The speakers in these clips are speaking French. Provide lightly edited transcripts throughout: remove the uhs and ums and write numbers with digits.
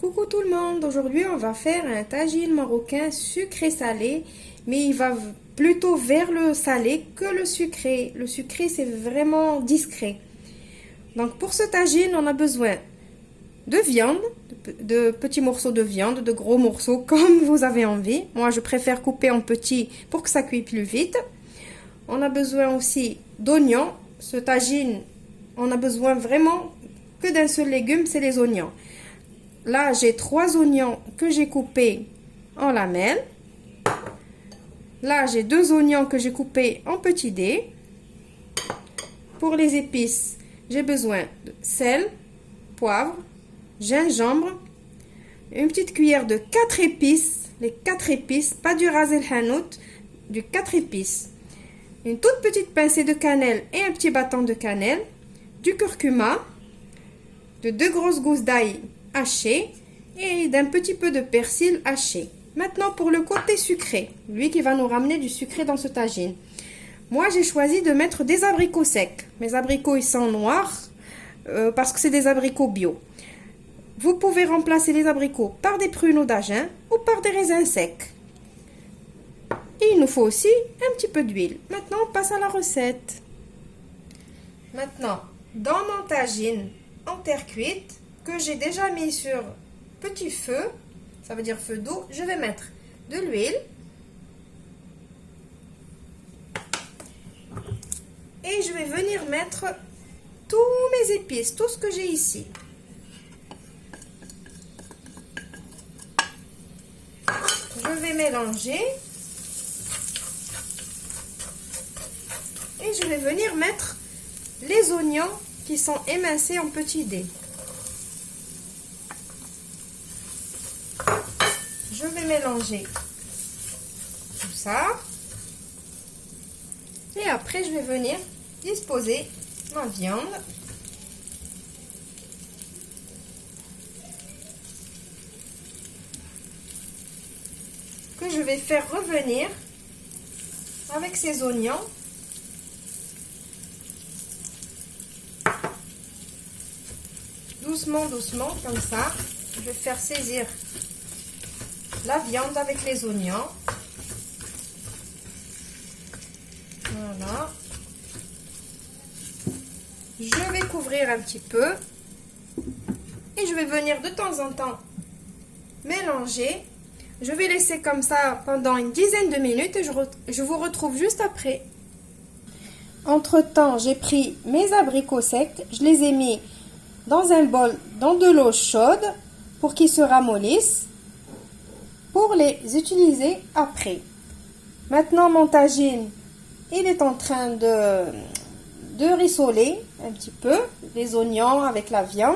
Coucou tout le monde, aujourd'hui on va faire un tagine marocain sucré-salé, mais il va plutôt vers le salé que le sucré. Le sucré c'est vraiment discret. Donc pour ce tagine on a besoin de viande, de petits morceaux de viande, de gros morceaux comme vous avez envie. Moi je préfère couper en petits pour que ça cuise plus vite. On a besoin aussi d'oignons. Ce tagine, on a besoin vraiment que d'un seul légume, c'est les oignons. Là, j'ai 3 oignons que j'ai coupés en lamelles. Là, j'ai 2 oignons que j'ai coupés en petits dés. Pour les épices, j'ai besoin de sel, poivre, gingembre, une petite cuillère de 4 épices, les 4 épices, pas du ras el hanout, du 4 épices. Une toute petite pincée de cannelle et un petit bâton de cannelle, du curcuma, de 2 grosses gousses d'ail haché et d'un petit peu de persil haché. Maintenant pour le côté sucré, lui qui va nous ramener du sucré dans ce tagine. Moi j'ai choisi de mettre des abricots secs. Mes abricots ils sont noirs parce que c'est des abricots bio. Vous pouvez remplacer les abricots par des pruneaux d'Agen ou par des raisins secs. Et il nous faut aussi un petit peu d'huile. Maintenant on passe à la recette. Maintenant dans mon tagine en terre cuite que j'ai déjà mis sur petit feu, ça veut dire feu doux, je vais mettre de l'huile et je vais venir mettre tous mes épices, tout ce que j'ai ici. Je vais mélanger et je vais venir mettre les oignons qui sont émincés en petits dés. Je vais mélanger tout ça. Et après, je vais venir disposer ma viande. Que je vais faire revenir avec ces oignons. Doucement, doucement, comme ça. Je vais faire saisir la viande avec les oignons. Voilà. Je vais couvrir un petit peu. Et je vais venir de temps en temps mélanger. Je vais laisser comme ça pendant une dizaine de minutes et je vous retrouve juste après. Entre-temps, j'ai pris mes abricots secs. Je les ai mis dans un bol, dans de l'eau chaude pour qu'ils se ramollissent, pour les utiliser après. Maintenant, mon tagine, il est en train de rissoler un petit peu les oignons avec la viande.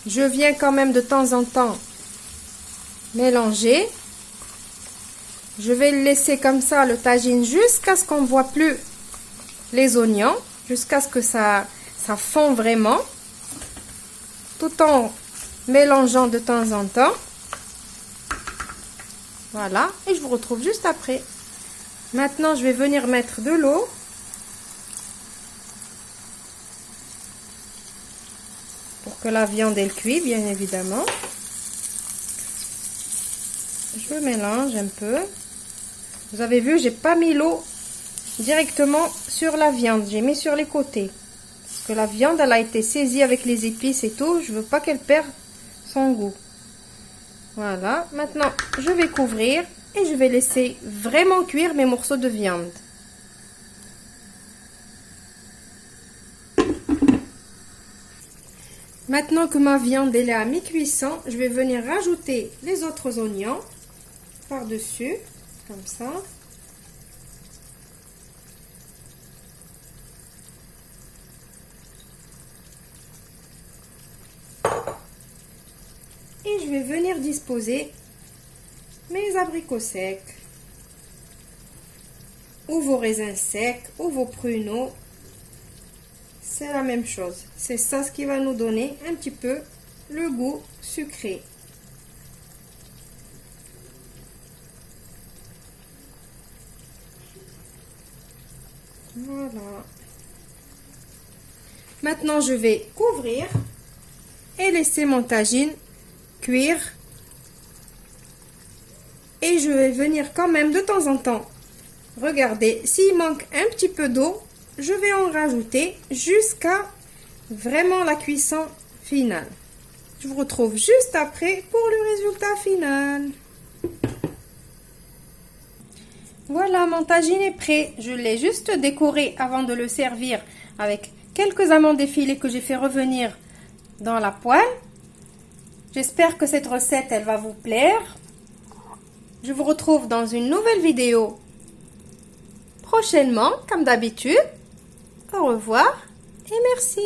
Je viens quand même de temps en temps mélanger. Je vais le laisser comme ça, le tagine, jusqu'à ce qu'on ne voit plus les oignons, jusqu'à ce que ça fond vraiment, tout en mélangeant de temps en temps. Voilà, et je vous retrouve juste après. Maintenant, je vais venir mettre de l'eau. Pour que la viande elle cuise, bien évidemment. Je mélange un peu. Vous avez vu, j'ai pas mis l'eau directement sur la viande, j'ai mis sur les côtés. Parce que la viande, elle a été saisie avec les épices et tout, je veux pas qu'elle perde son goût. Voilà, maintenant je vais couvrir et je vais laisser vraiment cuire mes morceaux de viande. Maintenant que ma viande elle est à mi-cuisson, je vais venir rajouter les autres oignons par-dessus, comme ça. Et je vais venir disposer mes abricots secs, ou vos raisins secs, ou vos pruneaux. C'est la même chose. C'est ça ce qui va nous donner un petit peu le goût sucré. Voilà. Maintenant, je vais couvrir et laisser mon tagine cuire. Et je vais venir quand même de temps en temps regarder. S'il manque un petit peu d'eau, je vais en rajouter jusqu'à vraiment la cuisson finale. Je vous retrouve juste après pour le résultat final. Voilà, mon tagine est prêt. Je l'ai juste décoré avant de le servir avec quelques amandes effilées que j'ai fait revenir dans la poêle. J'espère que cette recette, elle va vous plaire. Je vous retrouve dans une nouvelle vidéo prochainement, comme d'habitude. Au revoir et merci.